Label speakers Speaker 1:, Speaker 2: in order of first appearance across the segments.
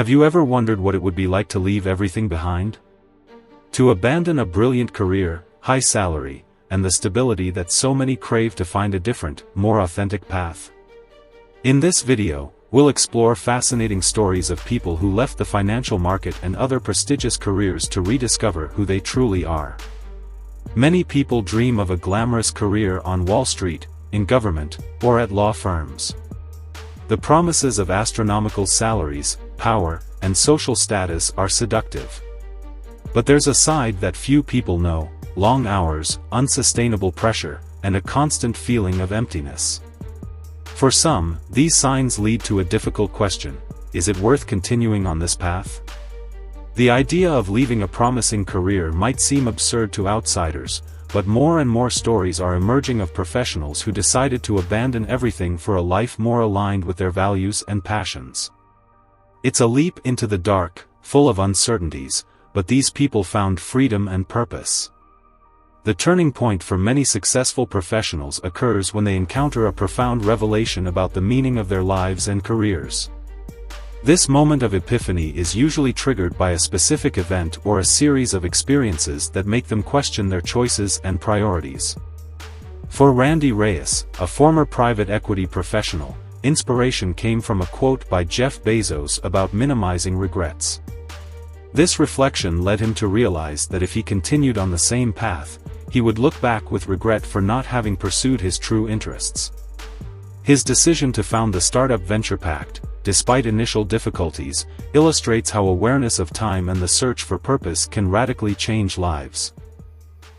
Speaker 1: Have you ever wondered what it would be like to leave everything behind? To abandon a brilliant career, high salary, and the stability that so many crave to find a different, more authentic path? In this video, we'll explore fascinating stories of people who left the financial market and other prestigious careers to rediscover who they truly are. Many people dream of a glamorous career on Wall Street, in government, or at law firms. The promises of astronomical salaries, power, and social status are seductive. But there's a side that few people know: long hours, unsustainable pressure, and a constant feeling of emptiness. For some, these signs lead to a difficult question: is it worth continuing on this path? The idea of leaving a promising career might seem absurd to outsiders, but more and more stories are emerging of professionals who decided to abandon everything for a life more aligned with their values and passions. It's a leap into the dark, full of uncertainties, but these people found freedom and purpose. The turning point for many successful professionals occurs when they encounter a profound revelation about the meaning of their lives and careers. This moment of epiphany is usually triggered by a specific event or a series of experiences that make them question their choices and priorities. For Randy Reyes, a former private equity professional, inspiration came from a quote by Jeff Bezos about minimizing regrets. This reflection led him to realize that if he continued on the same path, he would look back with regret for not having pursued his true interests. His decision to found the startup Venture Pact, despite initial difficulties, illustrates how awareness of time and the search for purpose can radically change lives.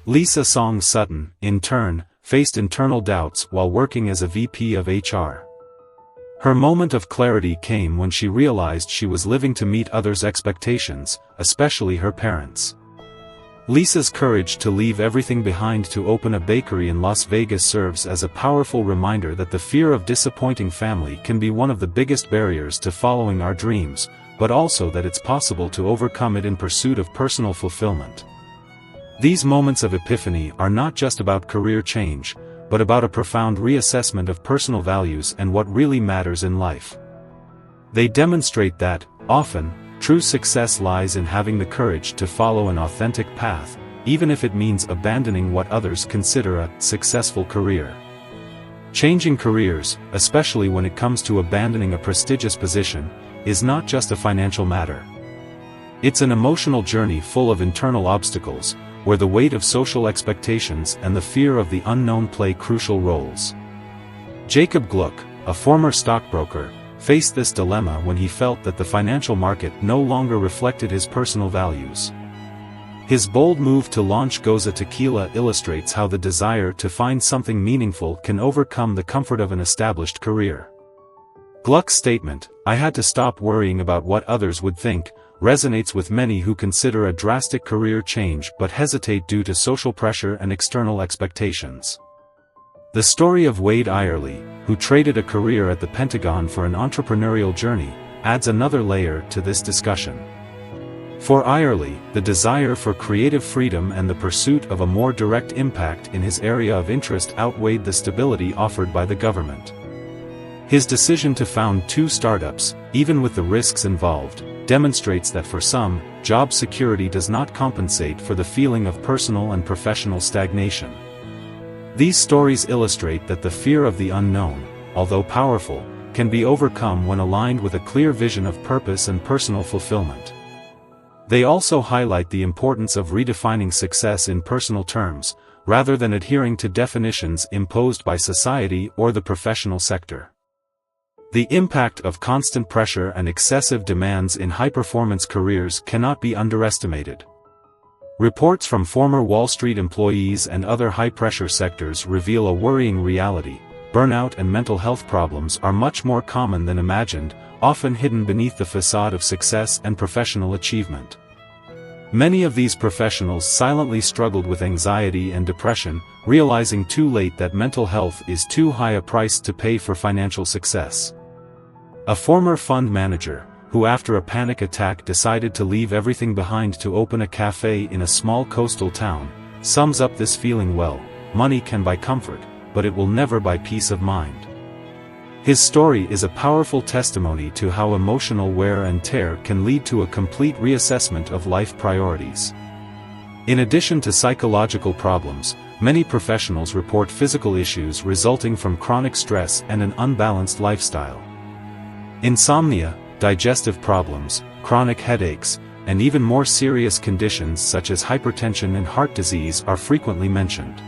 Speaker 1: Lisa Song Sutton, in turn, faced internal doubts while working as a VP of HR. Her moment of clarity came when she realized she was living to meet others' expectations, especially her parents'. Lisa's courage to leave everything behind to open a bakery in Las Vegas serves as a powerful reminder that the fear of disappointing family can be one of the biggest barriers to following our dreams, but also that it's possible to overcome it in pursuit of personal fulfillment. These moments of epiphany are not just about career change, but about a profound reassessment of personal values and what really matters in life. They demonstrate that, often, true success lies in having the courage to follow an authentic path, even if it means abandoning what others consider a successful career. Changing careers, especially when it comes to abandoning a prestigious position, is not just a financial matter. It's an emotional journey full of internal obstacles, where the weight of social expectations and the fear of the unknown play crucial roles. Jacob Gluck, a former stockbroker, faced this dilemma when he felt that the financial market no longer reflected his personal values. His bold move to launch Goza Tequila illustrates how the desire to find something meaningful can overcome the comfort of an established career. Gluck's statement, "I had to stop worrying about what others would think," resonates with many who consider a drastic career change but hesitate due to social pressure and external expectations. The story of Wade Eyerly, who traded a career at the Pentagon for an entrepreneurial journey, adds another layer to this discussion. For Eyerly, the desire for creative freedom and the pursuit of a more direct impact in his area of interest outweighed the stability offered by the government. His decision to found two startups, even with the risks involved, demonstrates that for some, job security does not compensate for the feeling of personal and professional stagnation. These stories illustrate that the fear of the unknown, although powerful, can be overcome when aligned with a clear vision of purpose and personal fulfillment. They also highlight the importance of redefining success in personal terms, rather than adhering to definitions imposed by society or the professional sector. The impact of constant pressure and excessive demands in high-performance careers cannot be underestimated. Reports from former Wall Street employees and other high-pressure sectors reveal a worrying reality: burnout and mental health problems are much more common than imagined, often hidden beneath the facade of success and professional achievement. Many of these professionals silently struggled with anxiety and depression, realizing too late that mental health is too high a price to pay for financial success. A former fund manager, who after a panic attack decided to leave everything behind to open a cafe in a small coastal town, sums up this feeling well: money can buy comfort, but it will never buy peace of mind. His story is a powerful testimony to how emotional wear and tear can lead to a complete reassessment of life priorities. In addition to psychological problems, many professionals report physical issues resulting from chronic stress and an unbalanced lifestyle. Insomnia, digestive problems, chronic headaches, and even more serious conditions such as hypertension and heart disease are frequently mentioned.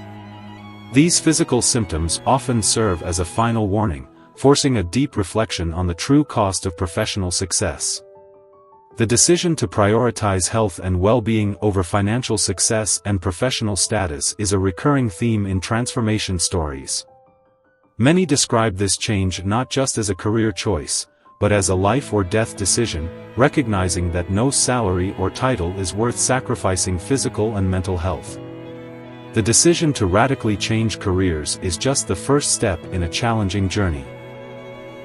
Speaker 1: These physical symptoms often serve as a final warning, forcing a deep reflection on the true cost of professional success. The decision to prioritize health and well-being over financial success and professional status is a recurring theme in transformation stories. Many describe this change not just as a career choice, but as a life or death decision, recognizing that no salary or title is worth sacrificing physical and mental health. The decision to radically change careers is just the first step in a challenging journey.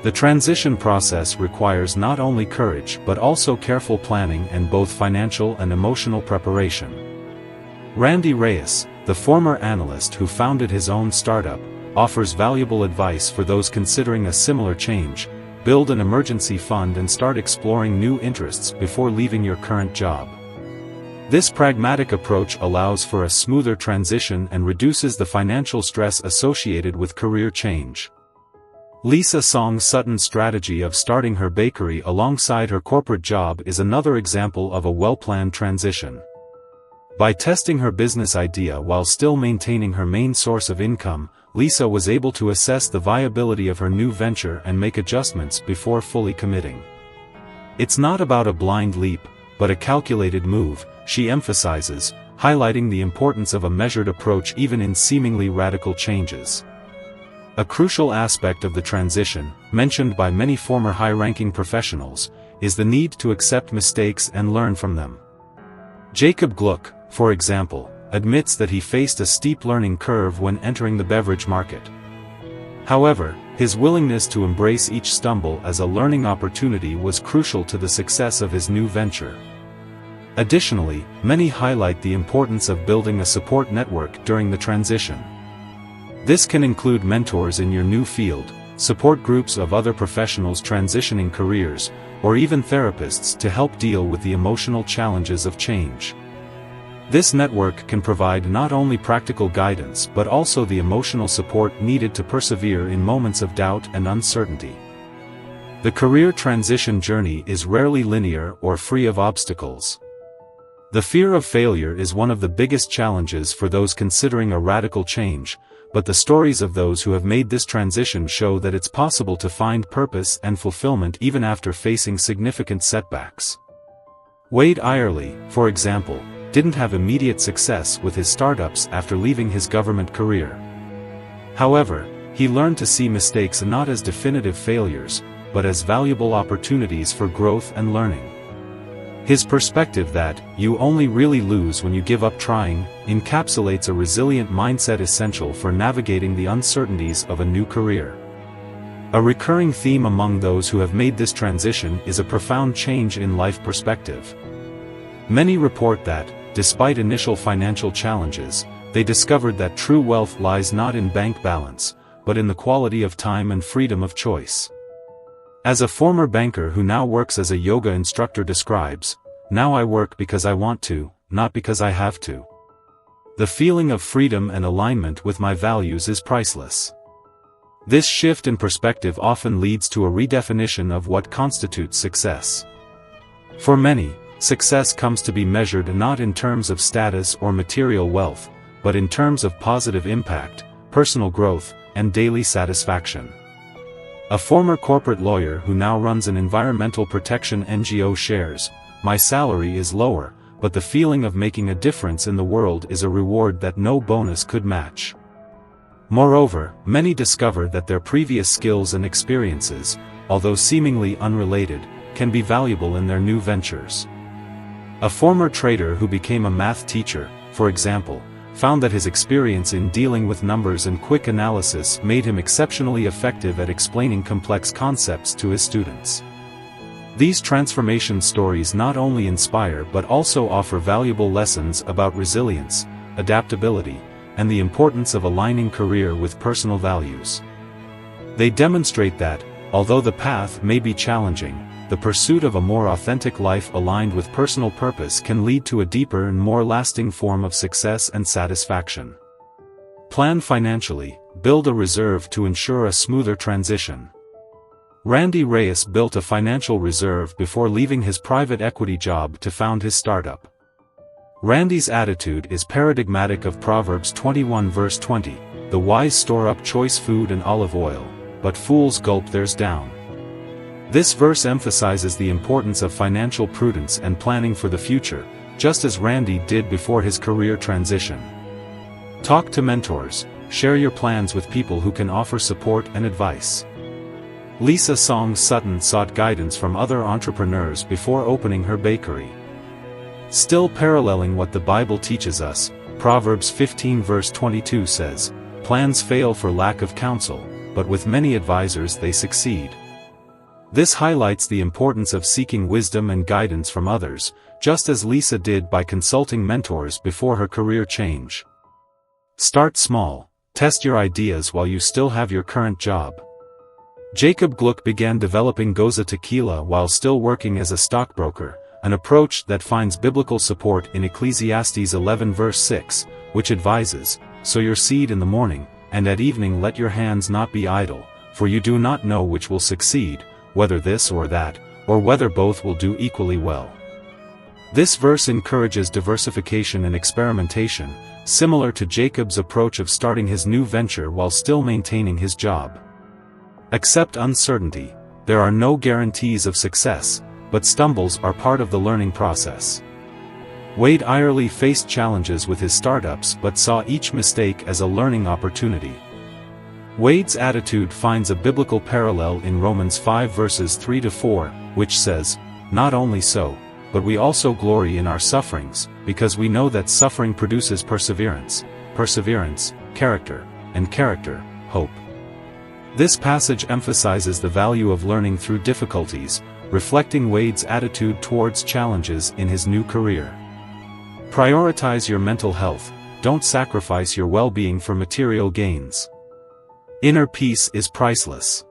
Speaker 1: The transition process requires not only courage but also careful planning and both financial and emotional preparation. Randy Reyes, the former analyst who founded his own startup, offers valuable advice for those considering a similar change: build an emergency fund and start exploring new interests before leaving your current job. This pragmatic approach allows for a smoother transition and reduces the financial stress associated with career change. Lisa Song Sutton's strategy of starting her bakery alongside her corporate job is another example of a well-planned transition. By testing her business idea while still maintaining her main source of income, Lisa was able to assess the viability of her new venture and make adjustments before fully committing. It's not about a blind leap, but a calculated move, she emphasizes, highlighting the importance of a measured approach even in seemingly radical changes. A crucial aspect of the transition, mentioned by many former high-ranking professionals, is the need to accept mistakes and learn from them. Jacob Gluck, for example, admits that he faced a steep learning curve when entering the beverage market. However, his willingness to embrace each stumble as a learning opportunity was crucial to the success of his new venture. Additionally, many highlight the importance of building a support network during the transition. This can include mentors in your new field, support groups of other professionals transitioning careers, or even therapists to help deal with the emotional challenges of change. This network can provide not only practical guidance but also the emotional support needed to persevere in moments of doubt and uncertainty. The career transition journey is rarely linear or free of obstacles. The fear of failure is one of the biggest challenges for those considering a radical change, but the stories of those who have made this transition show that it's possible to find purpose and fulfillment even after facing significant setbacks. Wade Eyerly, for example, didn't have immediate success with his startups after leaving his government career. However, he learned to see mistakes not as definitive failures, but as valuable opportunities for growth and learning. His perspective that, you only really lose when you give up trying, encapsulates a resilient mindset essential for navigating the uncertainties of a new career. A recurring theme among those who have made this transition is a profound change in life perspective. Many report that, despite initial financial challenges, they discovered that true wealth lies not in bank balance, but in the quality of time and freedom of choice. As a former banker who now works as a yoga instructor describes, "Now I work because I want to, not because I have to. The feeling of freedom and alignment with my values is priceless." This shift in perspective often leads to a redefinition of what constitutes success. For many, success comes to be measured not in terms of status or material wealth, but in terms of positive impact, personal growth, and daily satisfaction. A former corporate lawyer who now runs an environmental protection NGO shares, "My salary is lower, but the feeling of making a difference in the world is a reward that no bonus could match." Moreover, many discover that their previous skills and experiences, although seemingly unrelated, can be valuable in their new ventures. A former trader who became a math teacher, for example, found that his experience in dealing with numbers and quick analysis made him exceptionally effective at explaining complex concepts to his students. These transformation stories not only inspire but also offer valuable lessons about resilience, adaptability, and the importance of aligning career with personal values. They demonstrate that, although the path may be challenging, the pursuit of a more authentic life aligned with personal purpose can lead to a deeper and more lasting form of success and satisfaction. Plan financially, build a reserve to ensure a smoother transition. Randy Reyes built a financial reserve before leaving his private equity job to found his startup. Randy's attitude is paradigmatic of Proverbs 21 verse 20, "The wise store up choice food and olive oil, but fools gulp theirs down." This verse emphasizes the importance of financial prudence and planning for the future, just as Randy did before his career transition. Talk to mentors, share your plans with people who can offer support and advice. Lisa Song Sutton sought guidance from other entrepreneurs before opening her bakery. Still paralleling what the Bible teaches us, Proverbs 15 verse 22 says, "Plans fail for lack of counsel, but with many advisors they succeed." This highlights the importance of seeking wisdom and guidance from others, just as Lisa did by consulting mentors before her career change. Start small, test your ideas while you still have your current job. Jacob Gluck began developing Goza tequila while still working as a stockbroker, an approach that finds biblical support in Ecclesiastes 11 verse 6, which advises, "Sow your seed in the morning, and at evening let your hands not be idle, for you do not know which will succeed, whether this or that, or whether both will do equally well." This verse encourages diversification and experimentation, similar to Jacob's approach of starting his new venture while still maintaining his job. Accept uncertainty. There are no guarantees of success, but stumbles are part of the learning process. Wade Irely faced challenges with his startups but saw each mistake as a learning opportunity. Wade's attitude finds a biblical parallel in Romans 5 verses 3-4, which says, "Not only so, but we also glory in our sufferings, because we know that suffering produces perseverance, perseverance, character, and character, hope." This passage emphasizes the value of learning through difficulties, reflecting Wade's attitude towards challenges in his new career. Prioritize your mental health, don't sacrifice your well-being for material gains. Inner peace is priceless.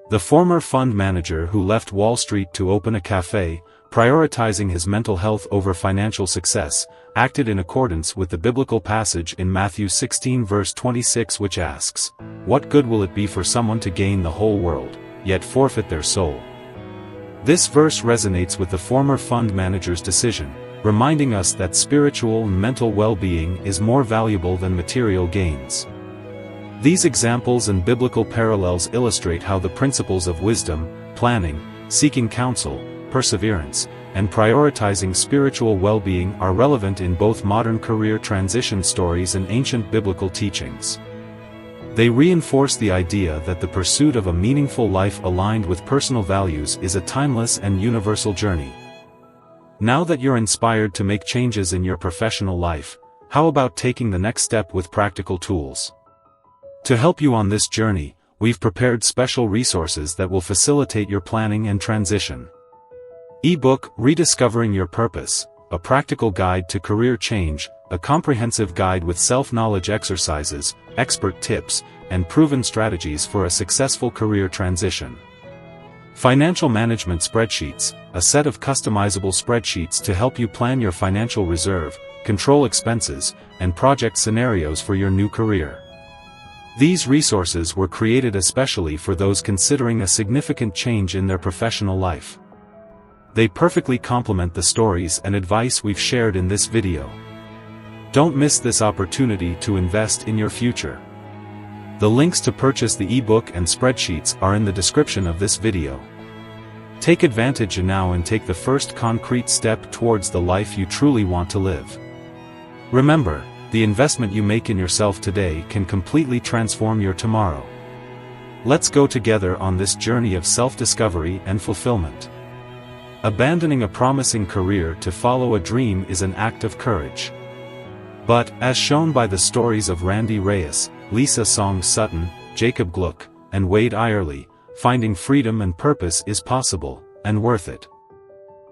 Speaker 1: The former fund manager who left Wall Street to open a cafe, prioritizing his mental health over financial success, acted in accordance with the biblical passage in Matthew 16 verse 26 which asks, "What good will it be for someone to gain the whole world, yet forfeit their soul?" This verse resonates with the former fund manager's decision, reminding us that spiritual and mental well-being is more valuable than material gains. These examples and biblical parallels illustrate how the principles of wisdom, planning, seeking counsel, perseverance, and prioritizing spiritual well-being are relevant in both modern career transition stories and ancient biblical teachings. They reinforce the idea that the pursuit of a meaningful life aligned with personal values is a timeless and universal journey. Now that you're inspired to make changes in your professional life, how about taking the next step with practical tools? To help you on this journey, we've prepared special resources that will facilitate your planning and transition. Ebook, Rediscovering Your Purpose, a practical guide to career change, a comprehensive guide with self-knowledge exercises, expert tips, and proven strategies for a successful career transition. Financial Management Spreadsheets, a set of customizable spreadsheets to help you plan your financial reserve, control expenses, and project scenarios for your new career. These resources were created especially for those considering a significant change in their professional life. They perfectly complement the stories and advice we've shared in this video. Don't miss this opportunity to invest in your future. The links to purchase the ebook and spreadsheets are in the description of this video. Take advantage now and take the first concrete step towards the life you truly want to live. Remember, the investment you make in yourself today can completely transform your tomorrow. Let's go together on this journey of self-discovery and fulfillment. Abandoning a promising career to follow a dream is an act of courage. But, as shown by the stories of Randy Reyes, Lisa Song Sutton, Jacob Gluck, and Wade Irely, finding freedom and purpose is possible, and worth it.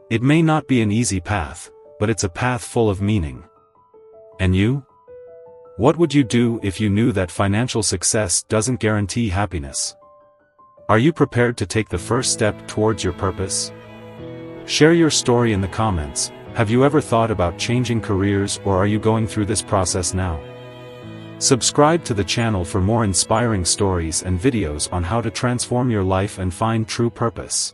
Speaker 1: It may not be an easy path, but it's a path full of meaning. And you? What would you do if you knew that financial success doesn't guarantee happiness? Are you prepared to take the first step towards your purpose? Share your story in the comments. Have you ever thought about changing careers, or are you going through this process now? Subscribe to the channel for more inspiring stories and videos on how to transform your life and find true purpose.